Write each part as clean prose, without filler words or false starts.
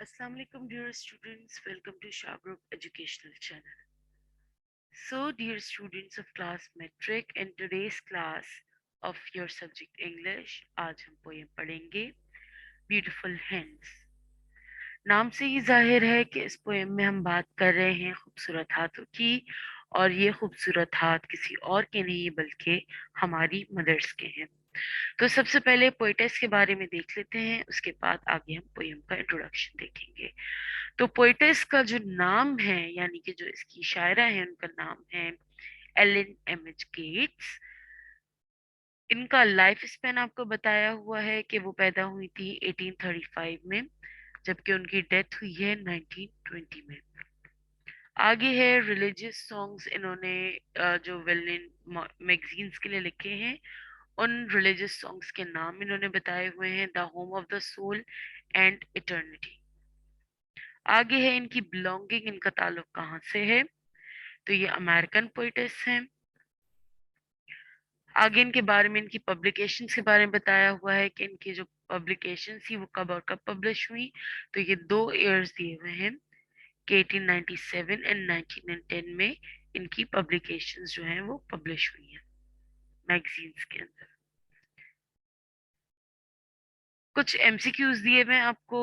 Assalamu alaikum dear students, welcome to Shah Group Educational Channel. So dear students of class metric, in today's class of your subject English, आज हम poem पढ़ेंगे beautiful hands. नाम से ही जाहिर है कि इस पोएम में हम बात कर रहे हैं खूबसूरत हाथों की, और ये खूबसूरत हाथ किसी और के नहीं बल्कि हमारी मदर्स के हैं। तो सबसे पहले पोइटेस के बारे में देख लेते हैं, उसके बाद आगे हम पोएम का इंट्रोडक्शन देखेंगे। तो पोइटेस का जो नाम है, यानी कि जो इसकी शायरा है, उनका नाम है एलिन एमएच गेट्स। इनका लाइफ स्पेन आपको बताया हुआ है कि वो पैदा हुई थी 1835 में, जबकि उनकी डेथ हुई है 1920 में। आगे है रिलीजियस सॉन्ग्स इन्होंने जो वेल नोन मैगजीन्स के लिए लिखे हैं, उन रिलीजियस सॉन्ग्स के नाम इन्होंने बताए हुए हैं, the home of the soul and eternity. आगे है इनकी बिलोंगिंग, इनका ताल्लुक कहाँ से है, तो ये अमेरिकन पोइटेस हैं। आगे इनके बारे में, इनकी पब्लिकेशंस के बारे में बताया हुआ है कि इनकी जो पब्लिकेशन थी वो कब और कब पब्लिश हुई। तो ये 2 ईयर्स दिए हुए हैं कि 1897 एंड 1910 में इनकी पब्लिकेशंस जो हैं वो पब्लिश हुई हैं मैगजीन्स के अंदर। कुछ एमसीक्यूज दिए हुए हैं आपको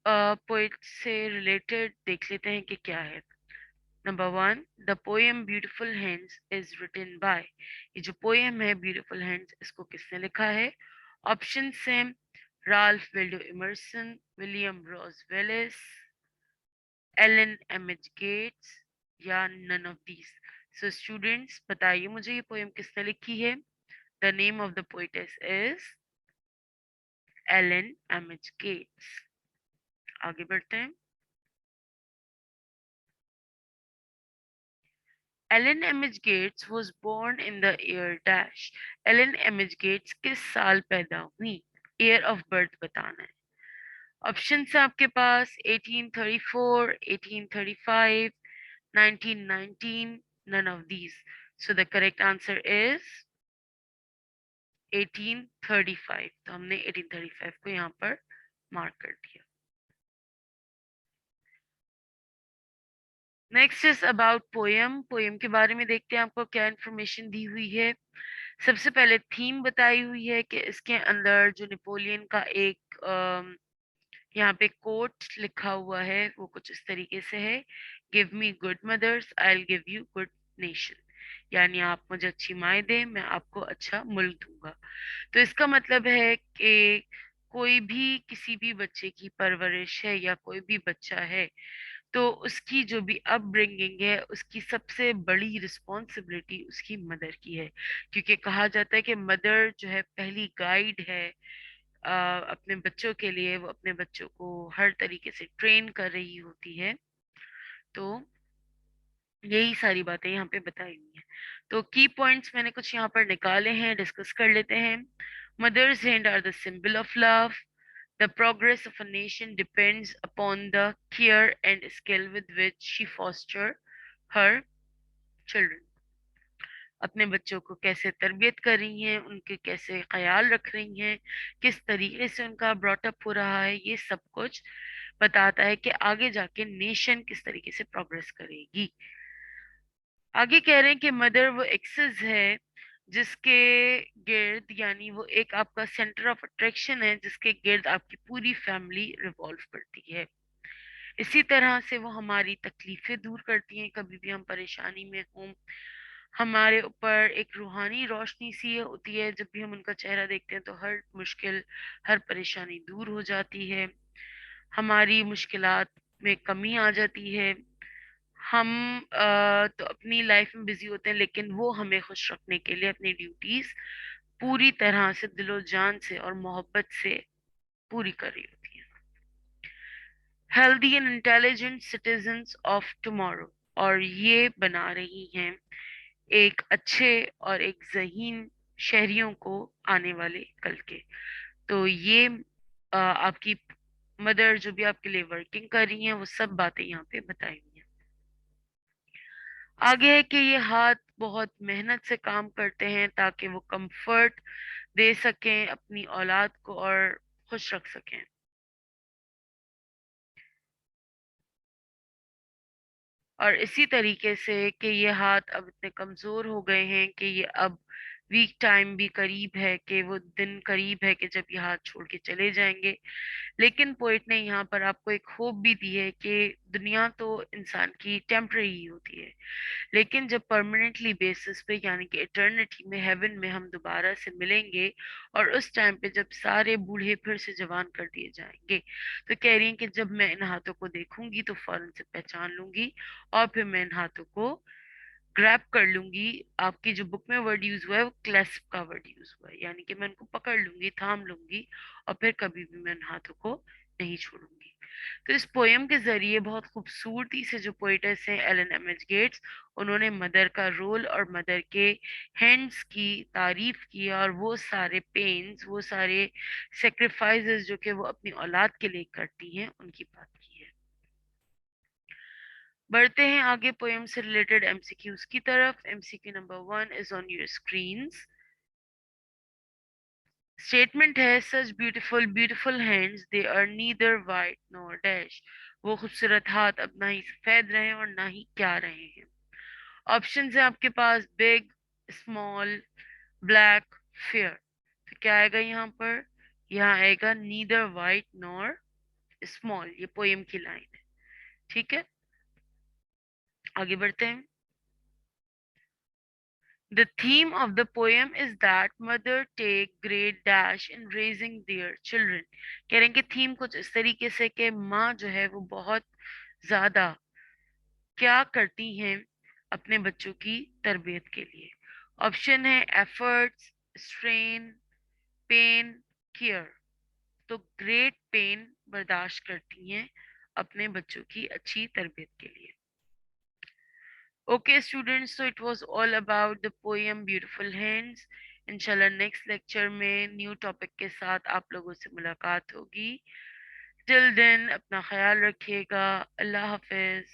पोइट से रिलेटेड, देख लेते हैं कि क्या है। Number 1, the poem beautiful hands is written by. ये जो पोएम है ब्यूटीफुल हैंड्स, इसको किसने लिखा है? ऑप्शन है Ralph Waldo Emerson, William Rose Wallace, Ellen MH Gates, या none of these. So students बताइए मुझे, ये पोएम किसने लिखी है? The name of the poetess is Ellen MH Gates. आगे बढ़ते हैं। Ellen MH Gates was born in the year dash। Ellen MH Gates किस साल पैदा हुई? ईयर ऑफ बर्थ बताना है। ऑप्शन है आपके पास 1834, 1835, 1919, none of these। So the correct answer is 1835। तो हमने 1835 को यहाँ पर मार्क कर दिया। Next is about poem. Poem के बारे में देखते हैं आपको क्या इंफॉर्मेशन दी हुई है। सबसे पहले थीम बताई हुई है कि इसके अंदर जो नेपोलियन का एक यहाँ पे कोट लिखा हुआ है वो कुछ इस तरीके से है, give me good mother's I will give you good nation. यानी आप मुझे अच्छी माएँ दें, मैं आपको अच्छा मुल्क दूंगा। तो इसका मतलब है कि कोई भी किसी भी बच्चे की परवरिश है या कोई भी बच्चा है, तो उसकी जो भी अपब्रिंगिंग है उसकी सबसे बड़ी रिस्पॉन्सिबिलिटी उसकी मदर की है। क्योंकि कहा जाता है कि मदर जो है पहली गाइड है अपने बच्चों के लिए, वो अपने बच्चों को हर तरीके से ट्रेन कर रही होती है। तो यही सारी बातें यहाँ पे बताई हुई हैं। तो की पॉइंट्स मैंने कुछ यहाँ पर निकाले हैं, डिस्कस कर लेते हैं। Mother's hand are the symbol of love. The progress of a nation depends upon the care and skill with which she foster her children। अपने बच्चों को कैसे तरबियत कर रही हैं, उनके कैसे ख्याल रख रही हैं, किस तरीके से उनका ब्रॉटअप हो रहा है, ये सब कुछ बताता है कि आगे जाके नेशन किस तरीके से प्रोग्रेस करेगी। आगे कह रहे हैं कि मदर वो एक्सेस है जिसके गिर्द, यानी वो एक आपका सेंटर ऑफ अट्रैक्शन है जिसके गिर्द आपकी पूरी फैमिली रिवॉल्व करती है। इसी तरह से वो हमारी तकलीफें दूर करती हैं, कभी भी हम परेशानी में हों, हमारे ऊपर एक रूहानी रोशनी सी होती है, जब भी हम उनका चेहरा देखते हैं तो हर मुश्किल, हर परेशानी दूर हो जाती है, हमारी मुश्किलात में कमी आ जाती है। हम तो अपनी लाइफ में बिजी होते हैं, लेकिन वो हमें खुश रखने के लिए अपनी ड्यूटीज पूरी तरह से दिलो जान से और मोहब्बत से पूरी कर रही होती है। Healthy and intelligent citizens of tomorrow, और ये बना रही हैं एक अच्छे और एक ज़हीन शहरियों को आने वाले कल के। तो ये आपकी मदर जो भी आपके लिए वर्किंग कर रही हैं वो सब बातें यहाँ पे बताई हुई हैं। आगे है कि ये हाथ बहुत मेहनत से काम करते हैं ताकि वो कंफर्ट दे सकें अपनी औलाद को और खुश रख सकें। और इसी तरीके से कि ये हाथ अब इतने कमजोर हो गए हैं कि ये अब वीक टाइम भी करीब है, कि वो दिन करीब है कि जब ये हाथ छोड़ के चले जाएंगे। लेकिन पोइट ने यहाँ पर आपको एक होप भी दी है कि दुनिया तो इंसान की टेम्पररी होती है, लेकिन जब परमानेंटली बेसिस पे यानी कि इटर्निटी में, हेवन में हम दोबारा से मिलेंगे, और उस टाइम पे जब सारे बूढ़े फिर से जवान कर दिए जाएंगे, तो कह रही हैं कि जब मैं इन हाथों को देखूंगी तो फौरन से पहचान लूंगी, और फिर मैं इन हाथों को ग्रैब कर लूंगी। आपकी जो बुक में वर्ड यूज हुआ है वो क्लैस्प का वर्ड यूज हुआ है, यानी कि मैं उनको पकड़ लूंगी, थाम लूंगी, और फिर कभी भी मैं उन हाथों को नहीं छोड़ूंगी। तो इस पोयम के जरिए बहुत खूबसूरती से जो पोइटस हैं एलन एम एच गेट्स, उन्होंने मदर का रोल और मदर के हैंड्स की तारीफ की, और वो सारे पेन्स, वो सारे सेक्रीफाइसेस जो कि वो अपनी औलाद के लिए करती हैं, उनकी बात की है। बढ़ते हैं आगे पोएम से रिलेटेड एमसीक्यूज की तरफ। MCQ number 1 is on your screens. Statement है, such beautiful beautiful hands, they are neither white nor dash. वो खूबसूरत हाथ अब ना ही सफेद रहे और ना ही क्या रहे हैं। ऑप्शन है आपके पास, बिग, स्मॉल, ब्लैक, फेयर। तो क्या आएगा यहाँ पर? यहाँ आएगा नीदर वाइट नॉर स्मॉल। ये पोएम की लाइन है। ठीक है, आगे बढ़ते हैं। The theme of the poem is that mother take great dash in raising their children। कह रहे हैं कि थीम कुछ इस तरीके से कि माँ जो है वो बहुत ज्यादा क्या करती हैं अपने बच्चों की तरबियत के लिए। ऑप्शन है एफर्ट्स, स्ट्रेन, पेन, केयर। तो ग्रेट पेन बर्दाश्त करती हैं अपने बच्चों की अच्छी तरबियत के लिए। Okay, students, so it was all about the poem Beautiful Hands. इंशाल्लाह नेक्स्ट लेक्चर में न्यू टॉपिक के साथ आप लोगों से मुलाकात होगी। टिल देन अपना ख्याल रखिएगा। अल्लाह हाफिज।